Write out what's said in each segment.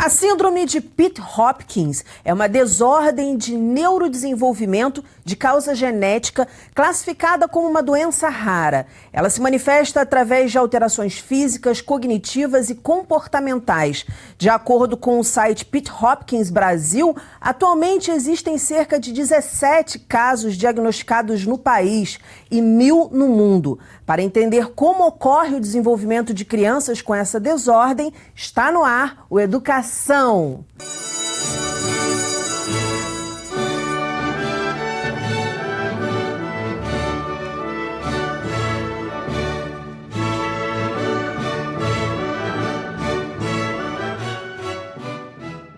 A síndrome de Pitt-Hopkins é uma desordem de neurodesenvolvimento de causa genética classificada como uma doença rara. Ela se manifesta através de alterações físicas, cognitivas e comportamentais. De acordo com o site Pitt-Hopkins Brasil, atualmente existem cerca de 17 casos diagnosticados no país e 1.000 no mundo. Para entender como ocorre o desenvolvimento de crianças com essa desordem, está no ar o Educação.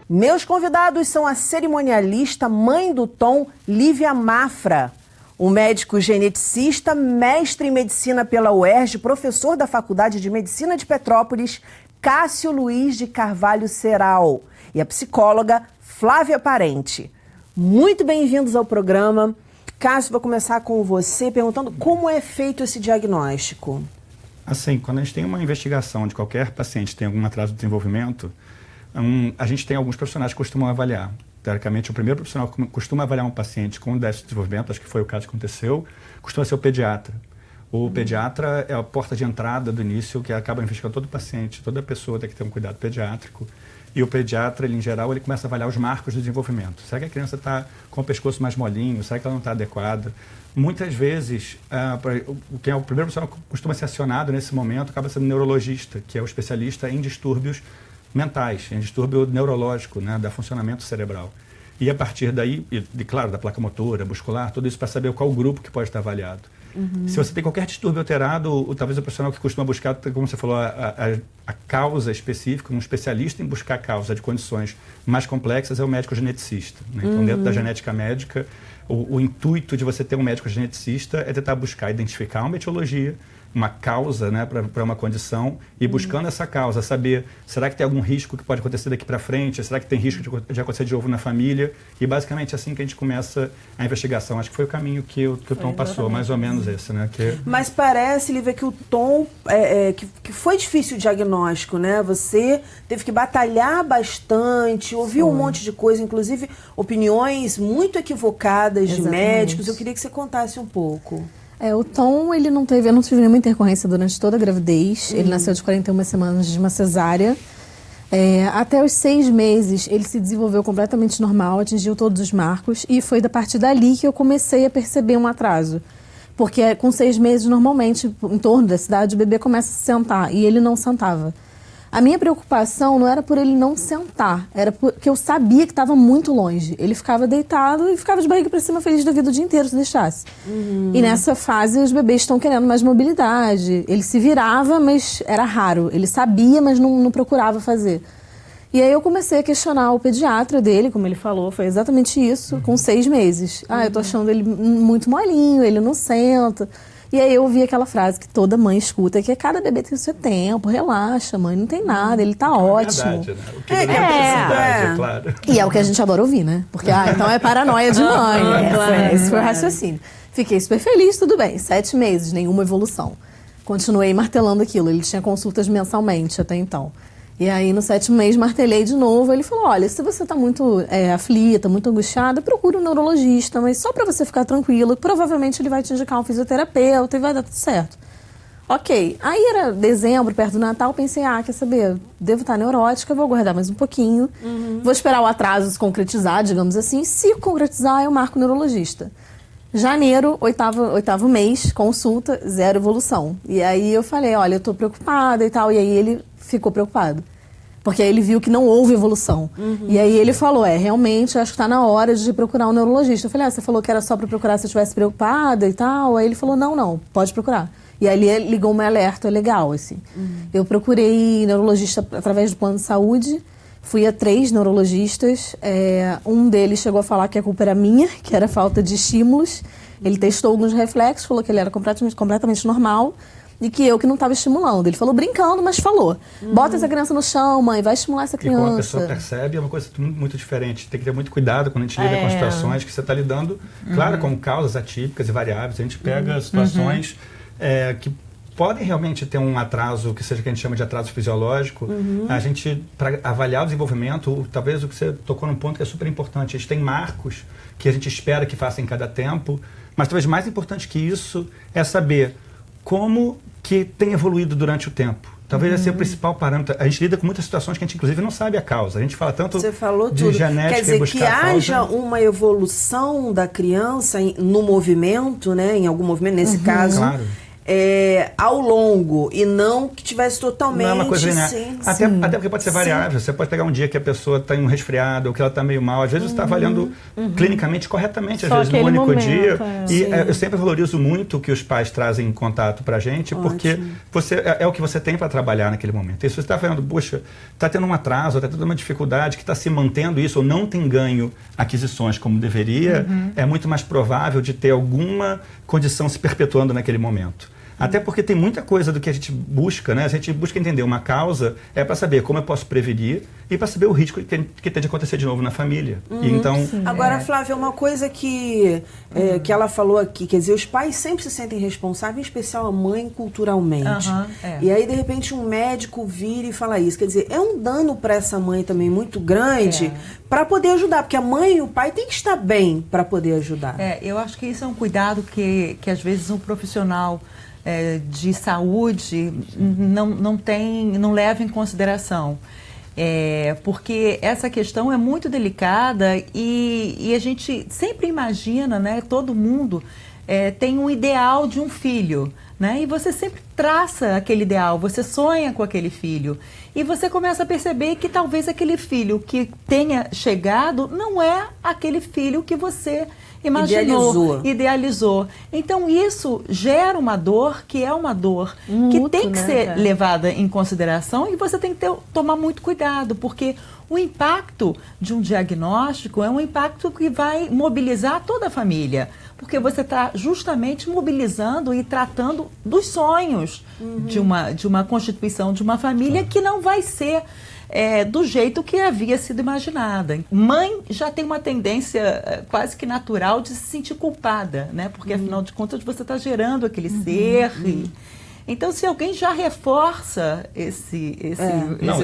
Meus convidados são a cerimonialista mãe do Tom, Lívia Mafra, o médico geneticista, mestre em medicina pela UERJ, professor da Faculdade de Medicina de Petrópolis, Cássio Luiz de Carvalho Ceral, e a psicóloga Flávia Parente. Muito bem-vindos ao programa. Cássio, vou começar com você perguntando como é feito esse diagnóstico. Assim, quando a gente tem uma investigação de qualquer paciente que tem algum atraso de desenvolvimento, a gente tem alguns profissionais que costumam avaliar. Teoricamente, o primeiro profissional que costuma avaliar um paciente com déficit de desenvolvimento, acho que foi o caso que aconteceu, costuma ser o pediatra. O pediatra é a porta de entrada do início que acaba investigando todo paciente, toda pessoa tem que ter um cuidado pediátrico. E o pediatra, ele, em geral, ele começa a avaliar os marcos do desenvolvimento. Será que a criança está com o pescoço mais molinho? Será que ela não está adequada? Muitas vezes, quem é o primeiro profissional que costuma ser acionado nesse momento acaba sendo o neurologista, que é o especialista em distúrbios mentais, em distúrbio neurológico, né, da funcionamento cerebral. E a partir daí, claro, da placa motora, muscular, tudo isso para saber qual o grupo que pode estar avaliado. Se você tem qualquer distúrbio alterado, talvez o profissional que costuma buscar, como você falou, a causa específica, um especialista em buscar a causa de condições mais complexas é o médico geneticista. Né? Então, dentro da genética médica, o intuito de você ter um médico geneticista é tentar buscar, identificar uma etiologia, uma causa, né, para uma condição e buscando essa causa, saber, será que tem algum risco que pode acontecer daqui para frente? Será que tem risco de acontecer de novo na família? E basicamente assim que a gente começa a investigação. Acho que foi o caminho que o Tom passou, mais ou menos esse, né? Mas parece, Lívia, que o Tom, que foi difícil o diagnóstico, né? Você teve que batalhar bastante, ouviu um monte de coisa, inclusive opiniões muito equivocadas de médicos. Eu queria que você contasse um pouco. O Tom, eu não tive nenhuma intercorrência durante toda a gravidez. Ele nasceu de 41 semanas de uma cesárea. Até os 6 meses, ele se desenvolveu completamente normal, atingiu todos os marcos. E foi a partir dali que eu comecei a perceber um atraso. Porque com 6 meses, normalmente, em torno dessa idade, o bebê começa a se sentar. E ele não sentava. A minha preocupação não era por ele não sentar, era porque eu sabia que estava muito longe. Ele ficava deitado e ficava de barriga para cima feliz da vida o dia inteiro, se deixasse. E nessa fase os bebês estão querendo mais mobilidade. Ele se virava, mas era raro. Ele sabia, mas não procurava fazer. E aí eu comecei a questionar o pediatra dele, como ele falou, foi exatamente isso, com 6 meses. Eu tô achando ele muito molinho, ele não senta. E aí eu ouvi aquela frase que toda mãe escuta, que cada bebê tem o seu tempo, relaxa, mãe, não tem nada, ele tá ótimo. Verdade, né? O que é claro. E é o que a gente adora ouvir, né? Porque, então é paranoia de mãe. Esse foi o raciocínio. Fiquei super feliz, tudo bem. 7 meses, nenhuma evolução. Continuei martelando aquilo, ele tinha consultas mensalmente até então. E aí, no 7º mês, martelei de novo. Ele falou, olha, se você tá muito aflita, muito angustiada, procura um neurologista, mas só pra você ficar tranquilo, provavelmente ele vai te indicar um fisioterapeuta e vai dar tudo certo. Ok. Aí era dezembro, perto do Natal, pensei, quer saber, devo estar neurótica, vou aguardar mais um pouquinho, vou esperar o atraso se concretizar, digamos assim. Se concretizar, eu marco o neurologista. Janeiro, 8º mês, consulta, 0 evolução. E aí eu falei, olha, eu tô preocupada e tal. E aí ele ficou preocupado. Porque aí ele viu que não houve evolução. E aí ele falou, realmente, acho que tá na hora de procurar um neurologista. Eu falei, você falou que era só pra procurar se eu estivesse preocupada e tal. Aí ele falou, não, pode procurar. E aí ele ligou um alerta legal, assim. Eu procurei neurologista através do plano de saúde. Fui a 3 neurologistas, um deles chegou a falar que a culpa era minha, que era falta de estímulos. Ele testou alguns reflexos, falou que ele era completamente normal e que eu que não estava estimulando. Ele falou brincando, mas falou. Bota essa criança no chão, mãe, vai estimular essa criança. E como a pessoa percebe, é uma coisa muito diferente. Tem que ter muito cuidado quando a gente lida com situações que você está lidando, claro, com causas atípicas e variáveis. A gente pega situações que podem realmente ter um atraso, que seja o que a gente chama de atraso fisiológico. A gente, para avaliar o desenvolvimento, talvez o que você tocou num ponto que é super importante, a gente tem marcos que a gente espera que faça em cada tempo, mas talvez mais importante que isso é saber como que tem evoluído durante o tempo. Talvez esse seja o principal parâmetro. A gente lida com muitas situações que a gente, inclusive, não sabe a causa. A gente fala tanto Você falou de tudo. genética Quer dizer, e buscar que a causa. haja uma evolução da criança no movimento, né? Em algum movimento, nesse caso. Claro. Ao longo, e não que tivesse totalmente... Não é uma coisa linear. Sim, até porque pode ser variável. Você pode pegar um dia que a pessoa está em um resfriado ou que ela está meio mal. Às vezes você está avaliando clinicamente corretamente, às Só vezes no único momento, dia. E Sim. eu sempre valorizo muito o que os pais trazem em contato para a gente, porque é o que você tem para trabalhar naquele momento. E se você está vendo, puxa, está tendo um atraso, está tendo uma dificuldade, que está se mantendo isso ou não tem ganho aquisições como deveria, é muito mais provável de ter alguma condição se perpetuando naquele momento. Até porque tem muita coisa do que a gente busca, né? A gente busca entender uma causa, para saber como eu posso prevenir e para saber o risco que tem de acontecer de novo na família. E então, Agora, Flávia, uma coisa que ela falou aqui, quer dizer, os pais sempre se sentem responsáveis, em especial a mãe, culturalmente. E aí, de repente, um médico vira e fala isso. Quer dizer, é um dano para essa mãe também muito grande para poder ajudar, porque a mãe e o pai têm que estar bem para poder ajudar. Eu acho que isso é um cuidado que às vezes um profissional de saúde não leva em consideração. Porque essa questão é muito delicada e a gente sempre imagina, né, todo mundo tem um ideal de um filho, né, e você sempre traça aquele ideal, você sonha com aquele filho e você começa a perceber que talvez aquele filho que tenha chegado não é aquele filho que você idealizou. Então isso gera uma dor que é uma dor que tem que ser levada em consideração e você tem que tomar muito cuidado, porque o impacto de um diagnóstico é um impacto que vai mobilizar toda a família, porque você está justamente mobilizando e tratando dos sonhos de uma constituição de uma família que não vai ser do jeito que havia sido imaginada. Mãe já tem uma tendência quase que natural de se sentir culpada, né? Porque afinal de contas você está gerando aquele ser. Então, se alguém já reforça esse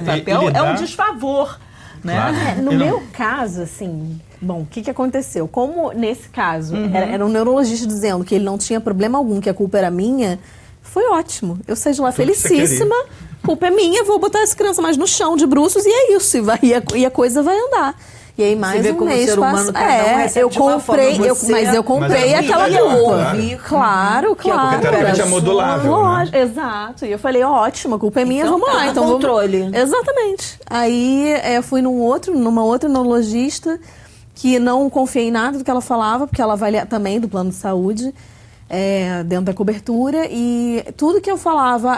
papel, é um desfavor. Né? Claro. No meu caso, assim, bom, o que aconteceu? Como nesse caso era um neurologista dizendo que ele não tinha problema algum, que a culpa era minha, foi ótimo. Eu saí de lá felicíssima, culpa é minha, vou botar essa criança mais no chão de bruços e é isso, e a coisa vai andar. E aí mais um mês passa. Mas eu comprei aquela culpa. Claro. Porque teoricamente é modulável, né? Exato. E eu falei, ótimo, a culpa é minha, vamos lá. Então controle. Exatamente. Aí eu fui numa outra neurologista que não confiei em nada do que ela falava, porque ela avalia também do plano de saúde, dentro da cobertura, e tudo que eu falava,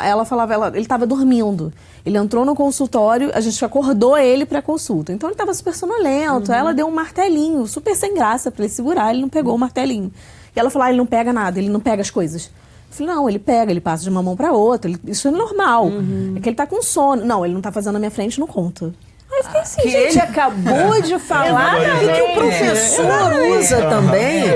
ele estava dormindo. Ele entrou no consultório, a gente acordou ele para consulta. Então ele estava super sonolento, ela deu um martelinho, super sem graça para ele segurar, ele não pegou o martelinho. E ela falou, ele não pega nada, ele não pega as coisas. Eu falei, não, ele pega, ele passa de uma mão para outra, isso é normal. É que ele tá com sono. Não, ele não tá fazendo na minha frente, não conta. Aí eu fiquei assim, que gente, ele acabou de falar e que o professor usa também.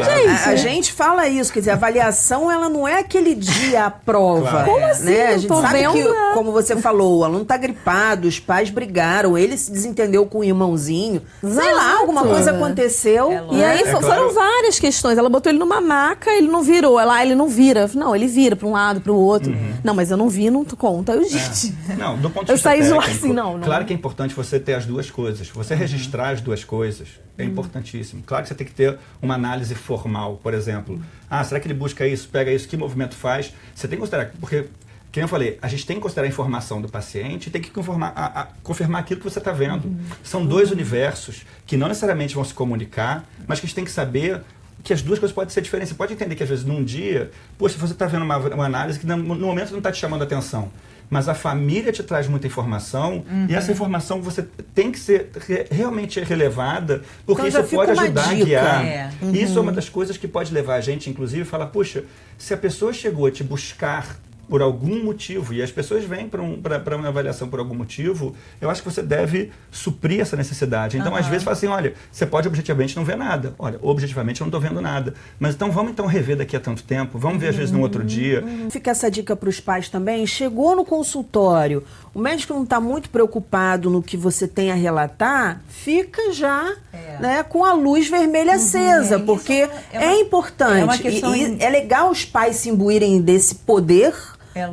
A gente fala isso, quer dizer, a avaliação ela não é aquele dia à prova. Claro. Como assim? Né? A gente Tô sabe vendo, que, como você falou, o aluno tá gripado, os pais brigaram, ele se desentendeu com o irmãozinho. Sei lá, alguma coisa aconteceu. E aí foram várias questões. Ela botou ele numa maca, ele não virou. Ele não vira. Não, ele vira para um lado, para o outro. Não, mas eu não vi, não conta. Eu, gente... Não, do ponto de Eu vista saí de lá técnico, assim, não. Claro que é importante você ter as duas coisas. Você registrar as duas coisas é importantíssimo. Claro que você tem que ter uma análise formal, por exemplo. Será que ele busca isso, pega isso, que movimento faz? Você tem que considerar, porque, como eu falei, a gente tem que considerar a informação do paciente e tem que confirmar aquilo que você está vendo. São dois universos que não necessariamente vão se comunicar, mas que a gente tem que saber que as duas coisas podem ser diferentes. Você pode entender que, às vezes, num dia, poxa, você está vendo uma análise que no momento não está te chamando a atenção. Mas a família te traz muita informação e essa informação você tem que ser realmente relevada, porque então, isso pode ajudar a guiar. Uhum. Isso é uma das coisas que pode levar a gente, inclusive, a falar, puxa, se a pessoa chegou a te buscar por algum motivo, e as pessoas vêm para uma avaliação por algum motivo, eu acho que você deve suprir essa necessidade. Então, às vezes, fala assim, olha, você pode objetivamente não ver nada. Olha, objetivamente eu não estou vendo nada. Mas então vamos rever daqui a tanto tempo, vamos ver às vezes num outro dia. Fica essa dica para os pais também. Chegou no consultório, o médico não está muito preocupado no que você tem a relatar, fica já né, com a luz vermelha acesa, porque é importante. É uma questão e é legal os pais se imbuírem desse poder,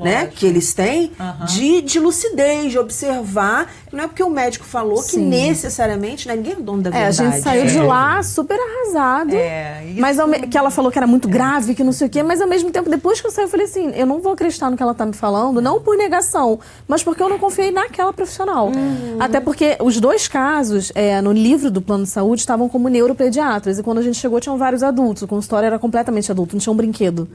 né, que eles têm, de lucidez, de observar. Não é porque o médico falou que necessariamente, né, ninguém é dono da verdade. A gente saiu de lá super arrasado. Mas que ela falou que era muito grave, que não sei o quê, mas ao mesmo tempo, depois que eu saí, eu falei assim, eu não vou acreditar no que ela tá me falando, não por negação, mas porque eu não confiei naquela profissional. Até porque os dois casos, no livro do plano de saúde, estavam como neuropediatras, e quando a gente chegou, tinham vários adultos, o consultório era completamente adulto, não tinha um brinquedo.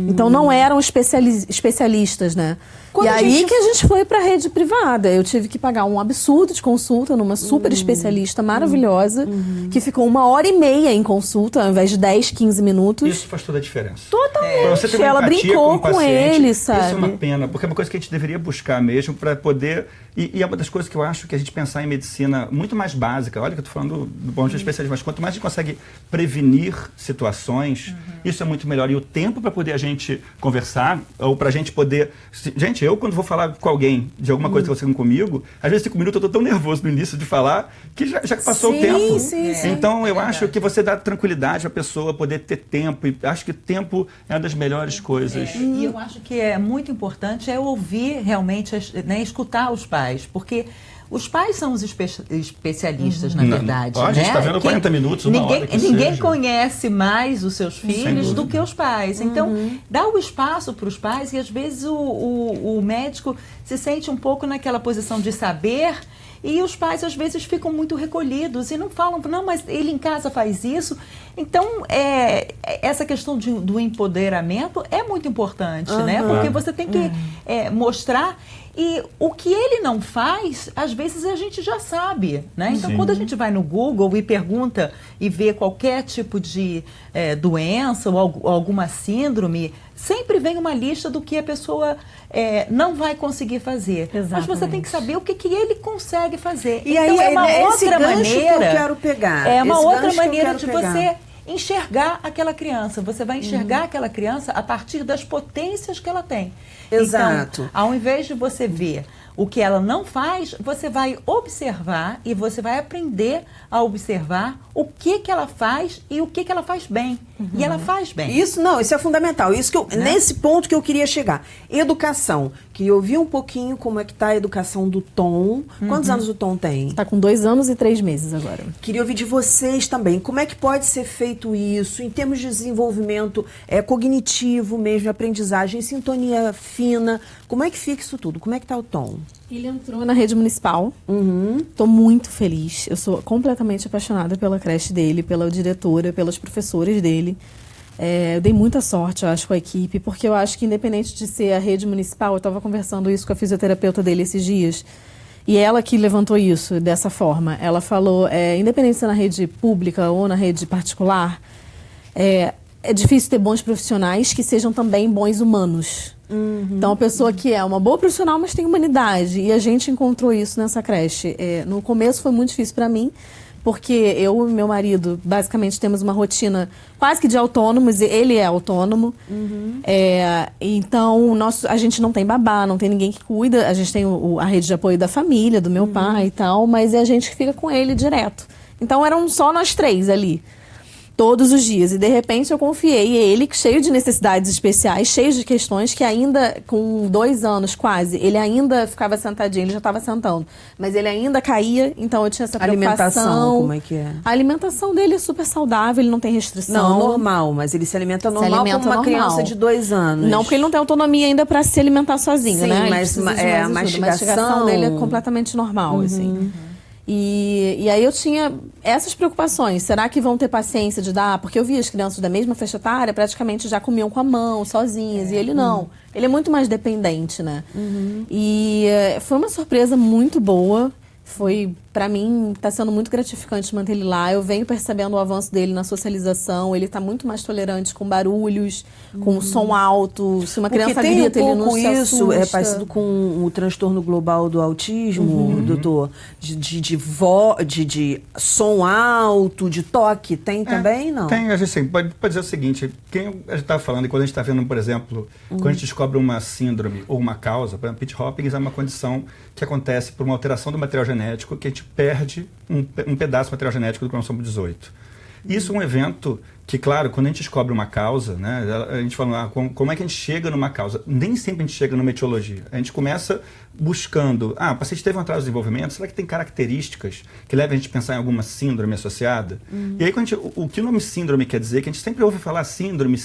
Então não eram especialistas, né? Quando e aí que a gente foi pra rede privada. Eu tive que pagar um absurdo de consulta numa super especialista maravilhosa, que ficou 1h30 em consulta, ao invés de 10, 15 minutos. Isso faz toda a diferença. Totalmente. Você ter uma Ela empatia brincou com o com paciente, ele, sabe? Isso é uma pena, porque é uma coisa que a gente deveria buscar mesmo para poder... E é uma das coisas que eu acho que a gente pensar em medicina muito mais básica. Olha que eu estou falando do ponto de vista especialista, mas quanto mais a gente consegue prevenir situações, isso é muito melhor. E o tempo para poder a gente conversar, ou para a gente poder... Gente, eu quando vou falar com alguém de alguma coisa que está acontecendo comigo, às vezes 5 minutos eu estou tão nervoso no início de falar que já passou o tempo. Sim. Então eu acho que você dá tranquilidade para a pessoa poder ter tempo. E acho que tempo é uma das melhores coisas. E eu acho que é muito importante ouvir realmente, né, escutar os pais, porque os pais são os especialistas, na verdade. A gente está vendo 40 minutos, uma hora que ninguém seja. conhece mais os seus filhos do que os pais. Então, dá o espaço para os pais e, às vezes, o médico se sente um pouco naquela posição de saber. E os pais, às vezes, ficam muito recolhidos e não falam, não, mas ele em casa faz isso. Então, essa questão do empoderamento é muito importante, né? Porque você tem que mostrar. E o que ele não faz, às vezes a gente já sabe, né? Então, quando a gente vai no Google e pergunta e vê qualquer tipo de doença ou alguma síndrome, sempre vem uma lista do que a pessoa não vai conseguir fazer. Exatamente. Mas você tem que saber o que ele consegue fazer. E então, aí, é uma esse outra gancho maneira. que eu quero pegar. É uma Esse outra gancho que eu maneira quero de pegar. você enxergar aquela criança. Você vai enxergar aquela criança a partir das potências que ela tem. Exato. Então, ao invés de você ver o que ela não faz, você vai observar e você vai aprender a observar o que ela faz e o que ela faz bem. E ela faz bem. Isso é fundamental. Isso que nesse ponto que eu queria chegar. Educação. Que eu vi um pouquinho como é que está a educação do Tom. Quantos anos o Tom tem? Tá com 2 anos e 3 meses agora. Queria ouvir de vocês também. Como é que pode ser feito isso em termos de desenvolvimento cognitivo mesmo, aprendizagem, sintonia fina? Como é que fica isso tudo? Como é que está o Tom? Ele entrou na rede municipal. Tô muito feliz. Eu sou completamente apaixonada pela creche dele, pela diretora, pelas professoras dele. Eu dei muita sorte, eu acho, com a equipe, porque eu acho que independente de ser a rede municipal, eu estava conversando isso com a fisioterapeuta dele esses dias, e ela que levantou isso dessa forma. Ela falou, independente de ser na rede pública ou na rede particular, é difícil ter bons profissionais que sejam também bons humanos. Então, a pessoa que é uma boa profissional, mas tem humanidade. E a gente encontrou isso nessa creche. No começo foi muito difícil para mim, porque eu e meu marido, basicamente, temos uma rotina quase que de autônomos, e ele é autônomo. Então, a gente não tem babá, não tem ninguém que cuida. A gente tem a rede de apoio da família, do meu pai e tal, mas é a gente que fica com ele direto. Então, eram só nós 3 ali. Todos os dias. E, de repente, eu confiei ele, cheio de necessidades especiais, cheio de questões, que ainda, com 2 anos quase, ele ainda ficava sentadinho, ele já estava sentando. Mas ele ainda caía, então eu tinha essa preocupação. Alimentação, como é que é? A alimentação dele é super saudável, ele não tem restrição. Não, normal, mas ele se alimenta normal como uma criança de 2 anos. Não, porque ele não tem autonomia ainda para se alimentar sozinho, sim, né? Mas a mastigação dele é completamente normal, assim. E aí eu tinha essas preocupações. Será que vão ter paciência de dar? Porque eu vi as crianças da mesma faixa etária praticamente já comiam com a mão, sozinhas. E ele não. Ele é muito mais dependente, né? E foi uma surpresa muito boa. Foi Pra mim, tá sendo muito gratificante manter ele lá. Eu venho percebendo o avanço dele na socialização. Ele tá muito mais tolerante com barulhos, com som alto. Se uma criança grita, ele não se assusta. Isso é parecido com o transtorno global do autismo, doutor? De som alto, de toque. Tem também, não? Tem, a gente assim, pode dizer o seguinte, quem a gente está falando, e quando a gente está vendo, por exemplo, quando a gente descobre uma síndrome ou uma causa, por exemplo, Pitt-Hopkins é uma condição que acontece por uma alteração do material genético, que a gente perde um pedaço do material genético do cromossomo 18. Isso é um evento que, claro, quando a gente descobre uma causa, né, a gente fala, como é que a gente chega numa causa? Nem sempre a gente chega numa etiologia. A gente começa buscando, o paciente teve um atraso de desenvolvimento, será que tem características que levam a gente a pensar em alguma síndrome associada? E aí, o que o nome síndrome quer dizer? Que a gente sempre ouve falar síndrome,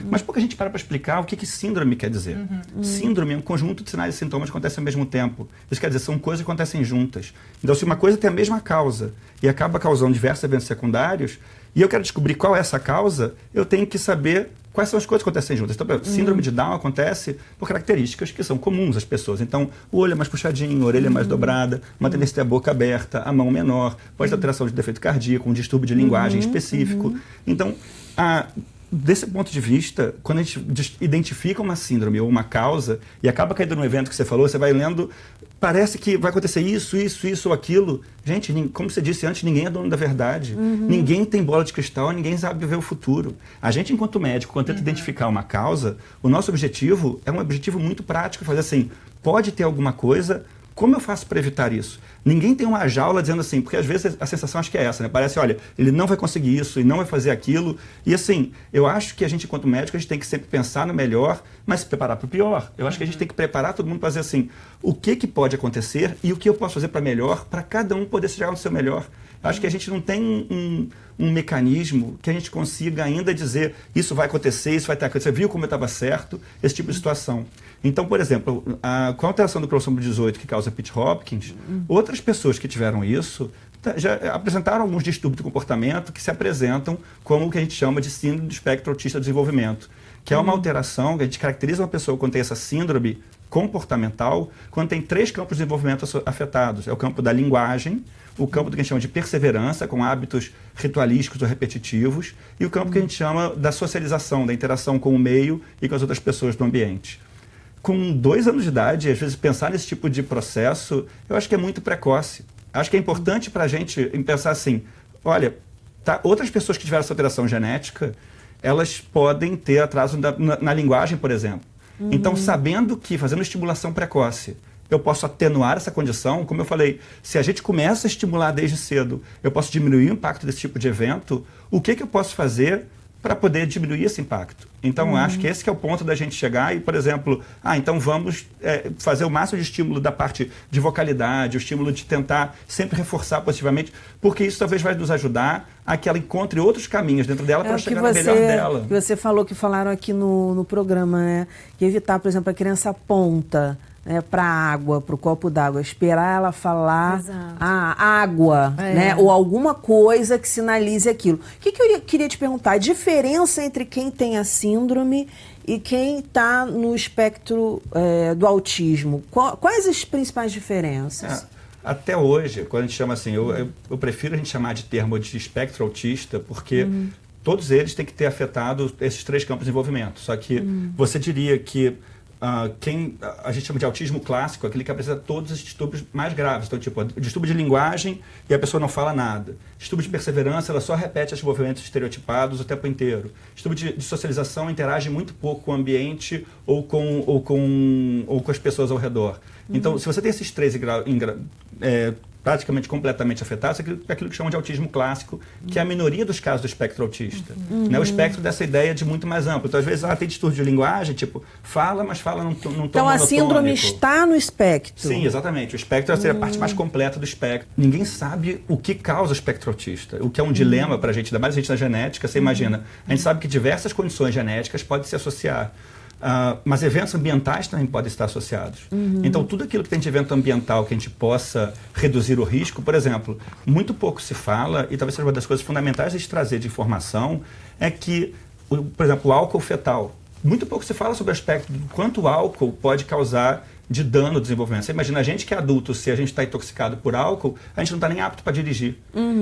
mas pouca gente para explicar o que síndrome quer dizer. Síndrome é um conjunto de sinais e sintomas que acontecem ao mesmo tempo. Isso quer dizer, são coisas que acontecem juntas. Então, se uma coisa tem a mesma causa e acaba causando diversos eventos secundários, e eu quero descobrir qual é essa causa, eu tenho que saber quais são as coisas que acontecem juntas. Então, síndrome de Down acontece por características que são comuns às pessoas. Então, o olho é mais puxadinho, a orelha é mais dobrada, uma tendência a ter a boca aberta, a mão menor, pode ter alteração de defeito cardíaco, um distúrbio de linguagem específico. Então, desse ponto de vista, quando a gente identifica uma síndrome ou uma causa e acaba caindo no evento que você falou, você vai lendo, parece que vai acontecer isso ou aquilo. Gente, como você disse antes, ninguém é dono da verdade. Ninguém tem bola de cristal, ninguém sabe ver o futuro. A gente, enquanto médico, quando tenta identificar uma causa, o nosso objetivo é um objetivo muito prático, fazer assim, pode ter alguma coisa, como eu faço para evitar isso? Ninguém tem uma jaula dizendo assim, porque às vezes a sensação acho que é essa, né? Parece, olha, ele não vai conseguir isso e não vai fazer aquilo. E assim, eu acho que a gente, enquanto médico, a gente tem que sempre pensar no melhor, mas se preparar para o pior. Eu acho que a gente tem que preparar todo mundo para dizer assim, o que pode acontecer e o que eu posso fazer para melhor, para cada um poder chegar no seu melhor. Eu acho que a gente não tem um mecanismo que a gente consiga ainda dizer isso vai acontecer, isso vai ter acontecido. Você viu como eu estava certo? Esse tipo de situação. Então, por exemplo, com a alteração do cromossomo 18 que causa Pitt-Hopkins, outras pessoas que tiveram isso já apresentaram alguns distúrbios de comportamento que se apresentam como o que a gente chama de síndrome do espectro autista do desenvolvimento, que é uma alteração que a gente caracteriza uma pessoa quando tem essa síndrome comportamental, quando tem 3 campos de desenvolvimento afetados. É o campo da linguagem, o campo do que a gente chama de perseverança, com hábitos ritualísticos ou repetitivos, e o campo que a gente chama da socialização, da interação com o meio e com as outras pessoas do ambiente. Com 2 anos de idade, às vezes pensar nesse tipo de processo, eu acho que é muito precoce. Acho que é importante para a gente pensar assim, olha, outras pessoas que tiveram essa alteração genética, elas podem ter atraso na linguagem, por exemplo. Então, sabendo que, fazendo estimulação precoce, eu posso atenuar essa condição, como eu falei, se a gente começa a estimular desde cedo, eu posso diminuir o impacto desse tipo de evento, o que eu posso fazer para poder diminuir esse impacto? Então, acho que esse que é o ponto da gente chegar e, por exemplo, então vamos fazer o máximo de estímulo da parte de vocalidade, o estímulo de tentar sempre reforçar positivamente, porque isso talvez vai nos ajudar a que ela encontre outros caminhos dentro dela para chegar no melhor dela. Que você falou, que falaram aqui no programa, né? Que evitar, por exemplo, a criança aponta, né, para a água, para o copo d'água, esperar ela falar água, né, ou alguma coisa que sinalize aquilo. O que eu queria te perguntar? A diferença entre quem tem a síndrome e quem está no espectro do autismo? Quais as principais diferenças? Até hoje, quando a gente chama assim, eu prefiro a gente chamar de termo de espectro autista, porque todos eles têm que ter afetado esses 3 campos de desenvolvimento. Só que você diria que quem a gente chama de autismo clássico, aquele que apresenta todos os distúrbios mais graves. Então, tipo, distúrbio de linguagem e a pessoa não fala nada. Distúrbio de perseverança, ela só repete os movimentos estereotipados o tempo inteiro. Distúrbio de socialização, interage muito pouco com o ambiente ou com as pessoas ao redor. Então, se você tem esses 3 praticamente completamente afetados, é aquilo que chamam de autismo clássico, que é a minoria dos casos do espectro autista. Né? O espectro dessa ideia de muito mais amplo. Então, às vezes, tem distúrbio de linguagem, tipo, fala, mas fala num tom monotônico. Então, a síndrome está no espectro. Sim, exatamente. O espectro seria a parte mais completa do espectro. Ninguém sabe o que causa o espectro autista, o que é um dilema para a gente, ainda mais a gente na genética, você imagina. A gente sabe que diversas condições genéticas podem se associar. Mas eventos ambientais também podem estar associados. Então, tudo aquilo que tem de evento ambiental que a gente possa reduzir o risco, por exemplo, muito pouco se fala, e talvez seja uma das coisas fundamentais de trazer de informação, é que, por exemplo, o álcool fetal. Muito pouco se fala sobre o aspecto do quanto o álcool pode causar de dano ao desenvolvimento. Você imagina a gente que é adulto, se a gente está intoxicado por álcool, a gente não está nem apto para dirigir.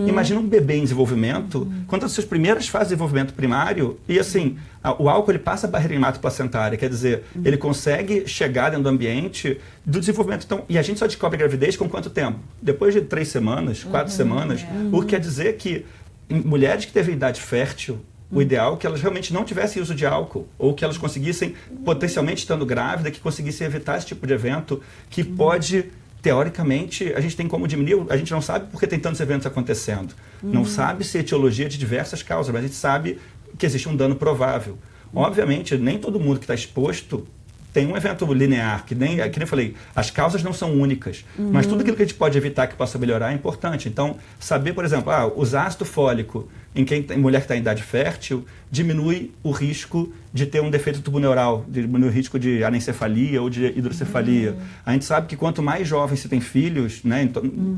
Imagina um bebê em desenvolvimento, quando as suas primeiras fases de desenvolvimento primário, e assim, o álcool ele passa a barreira hematoplacentária, quer dizer, ele consegue chegar dentro do ambiente do desenvolvimento. Então, e a gente só descobre a gravidez com quanto tempo? Depois de 3 semanas, 4 semanas, o que quer dizer que em mulheres que teve idade fértil, o ideal é que elas realmente não tivessem uso de álcool, ou que elas conseguissem, potencialmente estando grávida, que conseguissem evitar esse tipo de evento, que pode, teoricamente, a gente tem como diminuir, a gente não sabe porque tem tantos eventos acontecendo. Não sabe se etiologia de diversas causas, mas a gente sabe que existe um dano provável. Obviamente, nem todo mundo que está exposto tem um evento linear, que nem eu falei, as causas não são únicas, mas tudo aquilo que a gente pode evitar que possa melhorar é importante. Então, saber, por exemplo, usar ácido fólico em mulher que está em idade fértil diminui o risco de ter um defeito tuboneural, diminui o risco de anencefalia ou de hidrocefalia. A gente sabe que quanto mais jovem se tem filhos, né,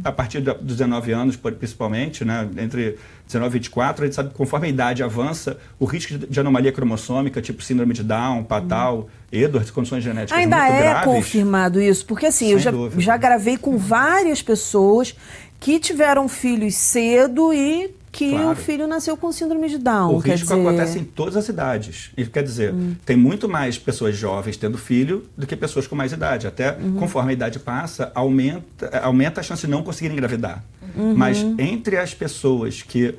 a partir dos 19 anos, principalmente, né, entre 19 e 24, a gente sabe que conforme a idade avança, o risco de anomalia cromossômica, tipo síndrome de Down, Patal, Edwards, condições genéticas ainda muito graves. Ainda é confirmado isso? Porque assim, eu já gravei com várias pessoas que tiveram filhos cedo e que o filho nasceu com síndrome de Down. O risco acontece em todas as idades. Isso quer dizer, tem muito mais pessoas jovens tendo filho do que pessoas com mais idade. Até conforme a idade passa, aumenta a chance de não conseguirem engravidar. Mas entre as pessoas que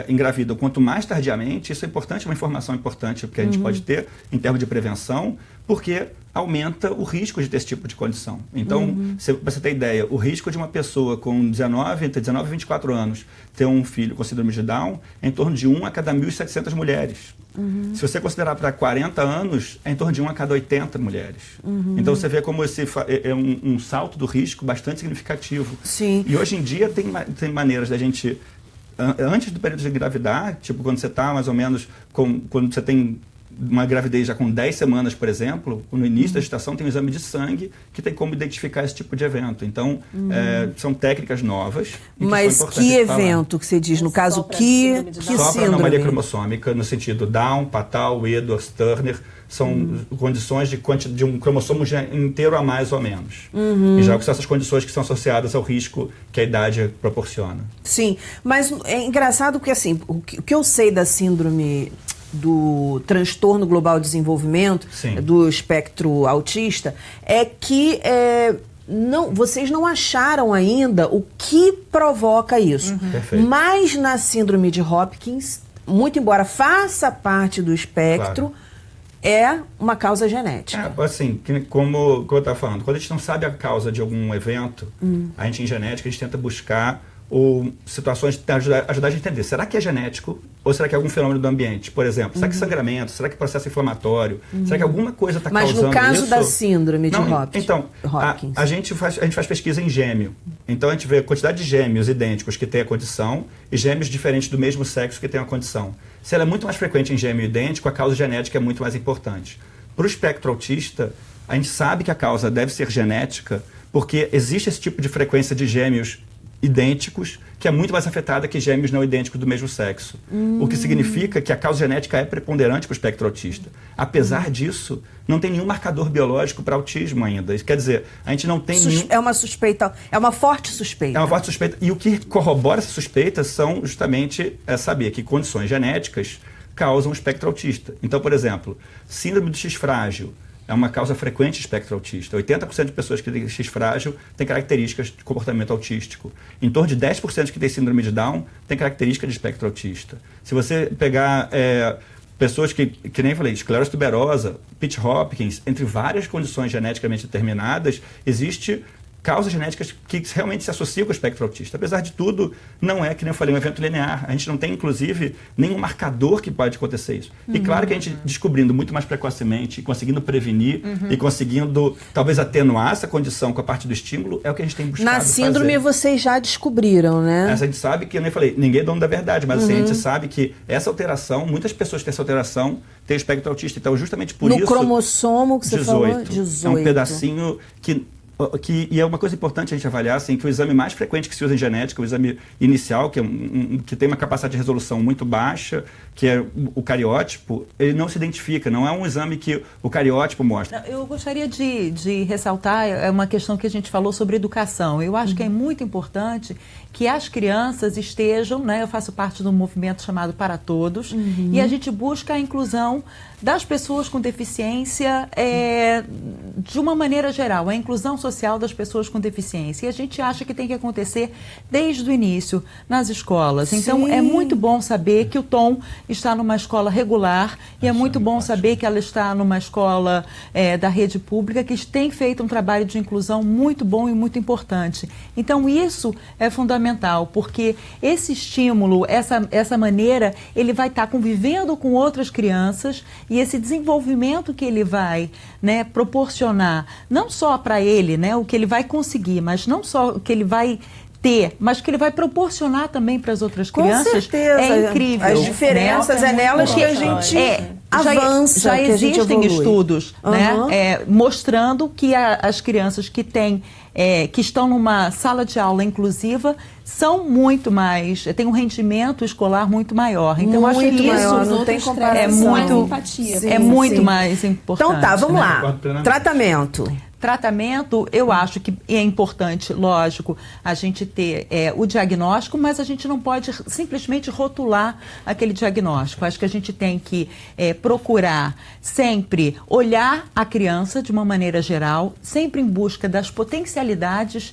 engravidam, quanto mais tardiamente, isso é importante, uma informação importante que a gente pode ter em termos de prevenção, porque aumenta o risco de ter esse tipo de condição. Então, para você ter ideia, o risco de uma pessoa com entre 19 e 24 anos ter um filho com síndrome de Down é em torno de 1 a cada 1.700 mulheres. Se você considerar para 40 anos, é em torno de 1 a cada 80 mulheres. Então, você vê como esse é um salto do risco bastante significativo. Sim. E hoje em dia tem maneiras da gente, antes do período de engravidar, tipo quando você está mais ou menos, quando você tem uma gravidez já com 10 semanas, por exemplo, no início da gestação tem um exame de sangue que tem como identificar esse tipo de evento. Então, são técnicas novas. Mas que evento que você diz? No caso, que só para anomalia síndrome? cromossômica, no sentido Down, Patal, Edwards, Turner, são condições de um cromossomo inteiro a mais ou menos. E já que são essas condições que são associadas ao risco que a idade proporciona. Sim, mas é engraçado porque assim, o que eu sei da síndrome do transtorno global de desenvolvimento, do espectro autista, é que vocês não acharam ainda o que provoca isso. Mas na síndrome de Hopkins, muito embora faça parte do espectro, é uma causa genética. Assim, como eu estava falando, quando a gente não sabe a causa de algum evento, a gente em genética, a gente tenta buscar situações que ajudar a gente a entender. Será que é genético ou será que é algum fenômeno do ambiente? Por exemplo, será que sangramento? Será que processo inflamatório? Será que alguma coisa está causando isso? Mas no caso da síndrome de Hopkins. Então, a gente faz pesquisa em gêmeo. Então, a gente vê a quantidade de gêmeos idênticos que têm a condição e gêmeos diferentes do mesmo sexo que têm a condição. Se ela é muito mais frequente em gêmeo idêntico, a causa genética é muito mais importante. Para o espectro autista, a gente sabe que a causa deve ser genética porque existe esse tipo de frequência de gêmeos idênticos, que é muito mais afetada que gêmeos não idênticos do mesmo sexo. O que significa que a causa genética é preponderante para o espectro autista. Apesar disso, não tem nenhum marcador biológico para autismo ainda. Isso quer dizer, a gente não tem nenhum... É uma suspeita, é uma forte suspeita. É uma forte suspeita. E o que corrobora essa suspeita são justamente saber que condições genéticas causam o espectro autista. Então, por exemplo, síndrome do X frágil é uma causa frequente de espectro autista. 80% de pessoas que têm X frágil têm características de comportamento autístico. Em torno de 10% que têm síndrome de Down têm características de espectro autista. Se você pegar pessoas que nem falei, esclerose tuberosa, Pitt-Hopkins, entre várias condições geneticamente determinadas, existe causas genéticas que realmente se associam com o espectro autista. Apesar de tudo, não é, que nem eu falei, um evento linear. A gente não tem, inclusive, nenhum marcador que pode acontecer isso. E claro que a gente, descobrindo muito mais precocemente, conseguindo prevenir e conseguindo, talvez, atenuar essa condição com a parte do estímulo, é o que a gente tem buscado fazer. Na síndrome vocês já descobriram, né? A gente sabe que, eu nem falei, ninguém é dono da verdade, mas assim, a gente sabe que essa alteração, muitas pessoas têm essa alteração, têm espectro autista. Então, justamente por isso... No cromossomo que você falou, 18. É um pedacinho que... E é uma coisa importante a gente avaliar, assim, que o exame mais frequente que se usa em genética, o exame inicial, que, que tem uma capacidade de resolução muito baixa, que é o cariótipo, ele não se identifica, não é um exame que o cariótipo mostra. Eu gostaria de ressaltar uma questão que a gente falou sobre educação. Eu acho que é muito importante que as crianças estejam, né, eu faço parte de um movimento chamado Para Todos, e a gente busca a inclusão das pessoas com deficiência de uma maneira geral, a inclusão social das pessoas com deficiência. E a gente acha que tem que acontecer desde o início, nas escolas. Então, é muito bom saber que o Tom está numa escola regular e é muito bom saber que ela está numa escola da rede pública que tem feito um trabalho de inclusão muito bom e muito importante. Então, isso é fundamental, porque esse estímulo, essa maneira, ele vai estar convivendo com outras crianças e esse desenvolvimento que ele vai, né, proporcionar, não só para ele, né, o que ele vai conseguir, mas não só o que ele vai ter, mas que ele vai proporcionar também para as outras crianças. Com certeza. É incrível. As diferenças, né? é nelas que a gente avança, já que a gente existem evolui. Estudos, né, mostrando que as crianças que têm que estão numa sala de aula inclusiva são muito mais, têm um rendimento escolar muito maior. Então, acho que maior, isso não tem comparação. é muito, empatia. mais importante. Então tá, vamos lá. Tratamento. Tratamento, eu acho que é importante, lógico, a gente ter o diagnóstico, mas a gente não pode simplesmente rotular aquele diagnóstico. Acho que a gente tem que procurar sempre olhar a criança de uma maneira geral, sempre em busca das potencialidades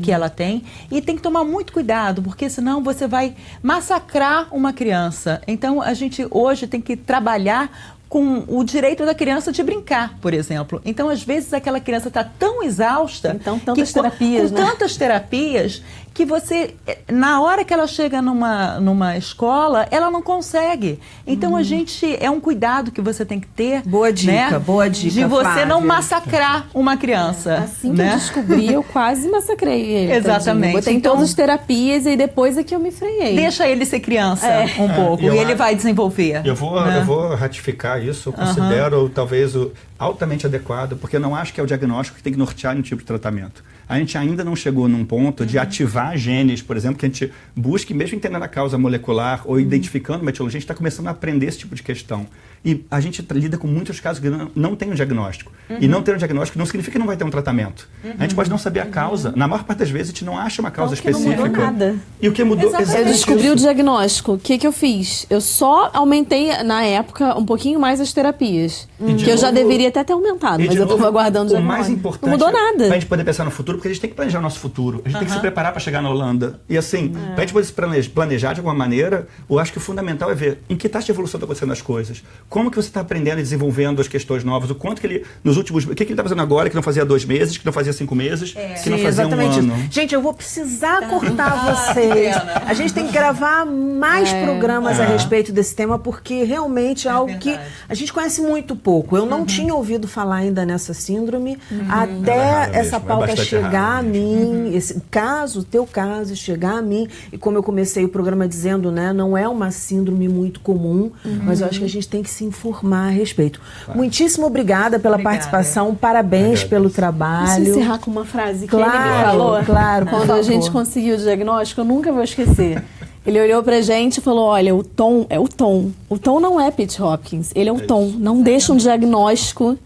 que ela tem, e tem que tomar muito cuidado, porque senão você vai massacrar uma criança. Então, a gente hoje tem que trabalhar com o direito da criança de brincar, por exemplo. Então, às vezes, aquela criança está tão exausta... Então, tantas terapias, com tantas terapias, que você, na hora que ela chega numa escola, ela não consegue. Então, a gente, é um cuidado que você tem que ter. Boa dica, né? boa dica, de você Flávia. não massacrar uma criança. Assim que né? eu descobri, eu quase massacrei ele. Exatamente. Botei Então, todas as terapias e depois é que eu me freiei. Deixa ele ser criança um pouco, eu e ele acho- vai desenvolver. Eu vou ratificar isso, eu considero talvez o altamente adequado, porque eu não acho que é o diagnóstico que tem que nortear um tipo de tratamento. A gente ainda não chegou num ponto de ativar genes, por exemplo, que a gente busque, mesmo entendendo a causa molecular ou identificando uma etiologia, a gente está começando a aprender esse tipo de questão. E a gente lida com muitos casos que não tem um diagnóstico. E não ter um diagnóstico não significa que não vai ter um tratamento. A gente pode não saber a causa. Na maior parte das vezes, a gente não acha uma causa específica. Não mudou nada. E o que mudou... Exatamente. Eu descobri isso. o diagnóstico. O que eu fiz? Eu só aumentei, na época, um pouquinho mais as terapias. de Que eu já novo- deveria até ter aumentado, E, mas de eu novo, tava aguardando o o mais diagnóstico. importante Não mudou pra nada. gente poder pensar no futuro, porque a gente tem que planejar o nosso futuro. A gente tem que se preparar para chegar na Holanda. E assim, pra gente poder se planejar de alguma maneira, eu acho que o fundamental é ver em que taxa de evolução está acontecendo as coisas. Como que você está aprendendo e desenvolvendo as questões novas. O quanto que ele, nos últimos... O que ele está fazendo agora que não fazia 2 meses, que não fazia 5 meses, que não Sim, fazia exatamente um ano. isso. Gente, eu vou precisar cortar vocês. A gente tem que gravar mais programas a respeito desse tema, porque realmente é algo que a gente conhece muito pouco. Eu não tinha ouvido falar ainda nessa síndrome até É raro essa mesmo, é pauta bastante chegar raro a mim, esse caso, o teu caso, chegar a mim. E como eu comecei o programa dizendo, né, não é uma síndrome muito comum, mas eu acho que a gente tem que se informar a respeito. Muitíssimo obrigada pela participação, parabéns pelo trabalho. Posso encerrar com uma frase que ele me Claro, falou? claro, por Quando a gente favor. conseguiu o diagnóstico, eu nunca vou esquecer. Ele olhou pra gente e falou, olha, o Tom é o Tom. O Tom não é Pitt Hopkins, ele é o Tom. Não deixa um diagnóstico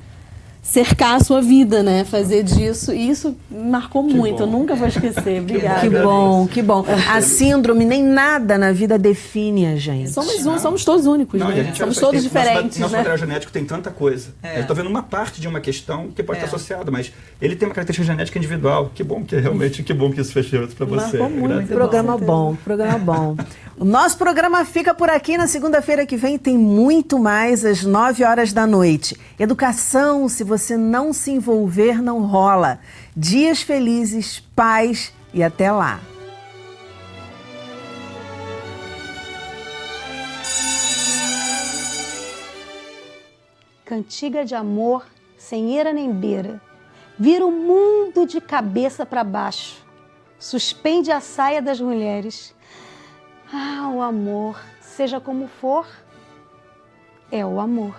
cercar a sua vida, né? Fazer disso. E isso me marcou muito, eu nunca vou esquecer. Obrigada. Que bom, que bom. A síndrome, nem nada na vida define a gente. Somos todos únicos, Não, e a né? gente Somos tem- todos nosso diferentes, Nosso né? material genético tem tanta coisa. Eu estou vendo uma parte de uma questão que pode estar associada, mas ele tem uma característica genética individual. Que bom que realmente, que bom que isso fechou para você. Marcou muito. Graças a Deus. Programa bom, programa bom. O nosso programa fica por aqui. Na segunda-feira que vem tem muito mais, às 9 horas da noite. Educação, se você não se envolver, não rola. Dias felizes, paz e até lá. Cantiga de amor, sem eira nem beira, vira o mundo de cabeça para baixo, suspende a saia das mulheres. Ah, o amor, seja como for, é o amor.